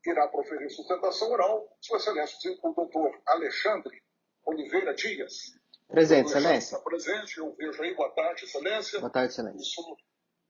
irá proferir sustentação oral, Sua Excelência, o doutor Alexandre Oliveira Dias. Presente, Excelência. Está presente, eu vejo aí. Boa tarde, Excelência. Boa tarde, Excelência.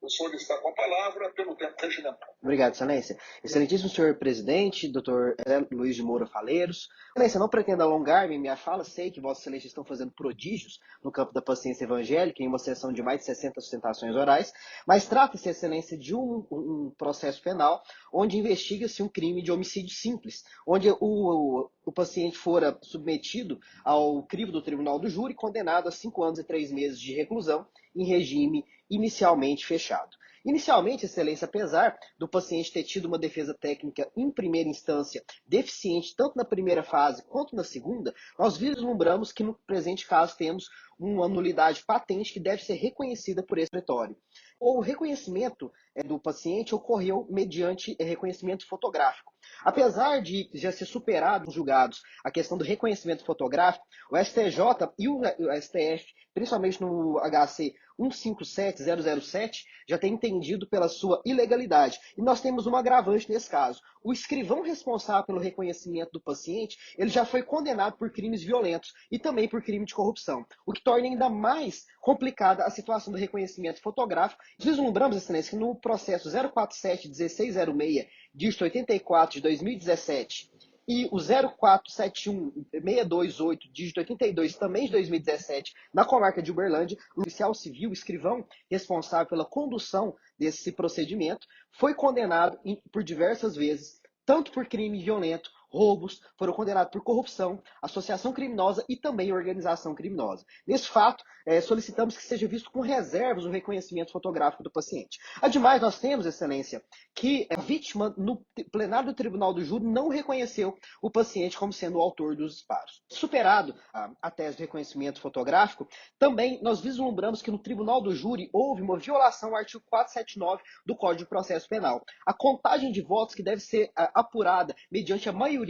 O senhor está com a palavra pelo tempo regimental. Obrigado, Excelência. Excelentíssimo senhor presidente, doutor Luiz de Moura Faleiros. Excelência, não pretendo alongar-me em minha fala, sei que Vossa Excelência estão fazendo prodígios no campo da paciência evangélica, em uma sessão de mais de 60 sustentações orais, mas trata-se, Excelência, de um processo penal onde investiga-se um crime de homicídio simples, onde o paciente fora submetido ao crivo do tribunal do júri, condenado a 5 anos e 3 meses de reclusão em regime inicialmente fechado. Inicialmente, Excelência, apesar do paciente ter tido uma defesa técnica em primeira instância deficiente, tanto na primeira fase quanto na segunda, nós vislumbramos que no presente caso temos uma nulidade patente que deve ser reconhecida por esse escritório. O reconhecimento do paciente ocorreu mediante reconhecimento fotográfico. Apesar de já ser superado nos julgados a questão do reconhecimento fotográfico, o STJ e o STF, principalmente no HC 157007, já tem entendido pela sua ilegalidade. E nós temos um agravante nesse caso. O escrivão responsável pelo reconhecimento do paciente, ele já foi condenado por crimes violentos e também por crime de corrupção, o que torna ainda mais complicada a situação do reconhecimento fotográfico. Vislumbramos, Excelência, que no processo 047-1606, dígito 84 de 2017, e o 0471-628, dígito 82, também de 2017, na comarca de Uberlândia, o oficial civil, escrivão responsável pela condução desse procedimento, foi condenado por diversas vezes, tanto por crime violento, roubos, foram condenados por corrupção, associação criminosa e também organização criminosa. Nesse fato, solicitamos que seja visto com reservas o reconhecimento fotográfico do paciente. Ademais, nós temos, Excelência, que a vítima, no plenário do Tribunal do Júri, não reconheceu o paciente como sendo o autor dos disparos. Superado a tese de reconhecimento fotográfico, também nós vislumbramos que no Tribunal do Júri houve uma violação ao artigo 479 do Código de Processo Penal. A contagem de votos que deve ser apurada mediante a maioria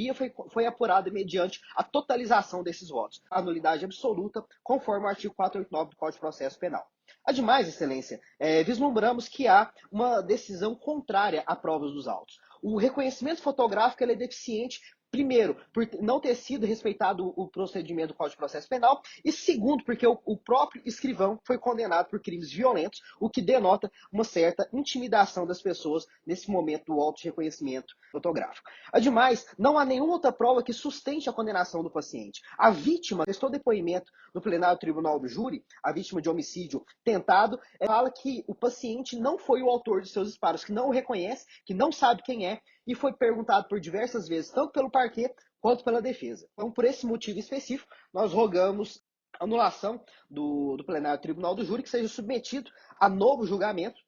foi apurada mediante a totalização desses votos. A nulidade absoluta, conforme o artigo 489 do Código de Processo Penal. Ademais, Excelência, vislumbramos que há uma decisão contrária a provas dos autos. O reconhecimento fotográfico ele é deficiente, primeiro, por não ter sido respeitado o procedimento do Código de Processo Penal, e segundo, porque o próprio escrivão foi condenado por crimes violentos, o que denota uma certa intimidação das pessoas nesse momento do auto-reconhecimento fotográfico. Ademais, não há nenhuma outra prova que sustente a condenação do paciente. A vítima prestou depoimento no plenário do Tribunal do Júri, a vítima de homicídio tentado, fala que o paciente não foi o autor de seus disparos, que não o reconhece, que não sabe quem é, e foi perguntado por diversas vezes, tanto pelo parquê quanto pela defesa. Então, por esse motivo específico, nós rogamos a anulação do plenário do Tribunal do Júri, que seja submetido a novo julgamento,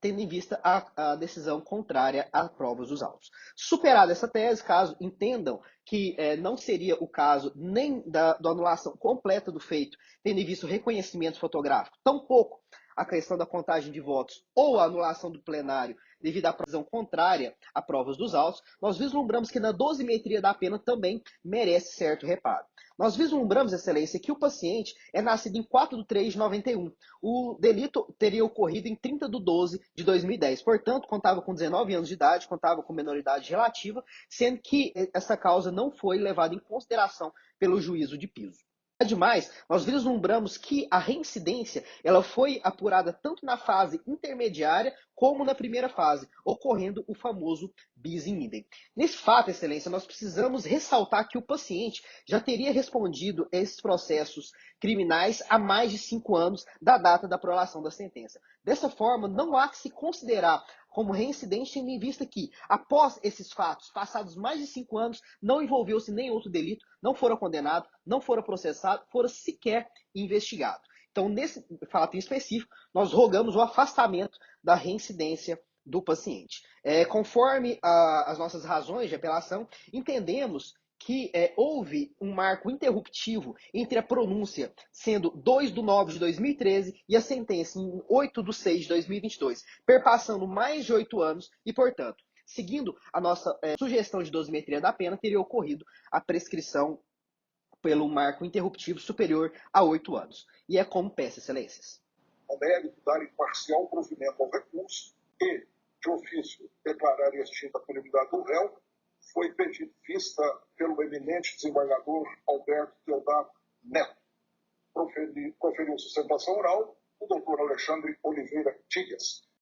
tendo em vista a decisão contrária a provas dos autos. Superada essa tese, caso entendam que não seria o caso nem da anulação completa do feito, tendo em vista o reconhecimento fotográfico, tampouco a questão da contagem de votos ou a anulação do plenário devido à decisão contrária a provas dos autos, nós vislumbramos que na dosimetria da pena também merece certo reparo. Nós vislumbramos, Excelência, que o paciente é nascido em 4/3/91. O delito teria ocorrido em 30/12/2010. Portanto, contava com 19 anos de idade, contava com menoridade relativa, sendo que essa causa não foi levada em consideração pelo juízo de piso. Ademais, nós vislumbramos que a reincidência ela foi apurada tanto na fase intermediária como na primeira fase, ocorrendo o famoso bis in idem. Nesse fato, Excelência, nós precisamos ressaltar que o paciente já teria respondido a esses processos criminais há mais de 5 anos da data da prolação da sentença. Dessa forma, não há que se considerar como reincidente, tendo em vista que, após esses fatos, passados mais de 5 anos, não envolveu-se nem outro delito, não foram condenados, não foram processados, foram sequer investigados. Então, nesse fato em específico, nós rogamos o afastamento da reincidência do paciente. Conforme as nossas razões de apelação, entendemos que houve um marco interruptivo entre a pronúncia sendo 2/9/2013 e a sentença em 8/6/2022, perpassando mais de 8 anos e, portanto, seguindo a nossa sugestão de dosimetria da pena, teria ocorrido a prescrição pelo marco interruptivo superior a 8 anos. E é como peço, Excelências. Ao mérito dar imparcial provimento ao recurso e, de ofício, declarar extinta a punibilidade do réu, foi pedido vista pelo eminente desembargador Alberto Deodato Neto. Proferiu sustentação oral o doutor Alexandre Oliveira Dias,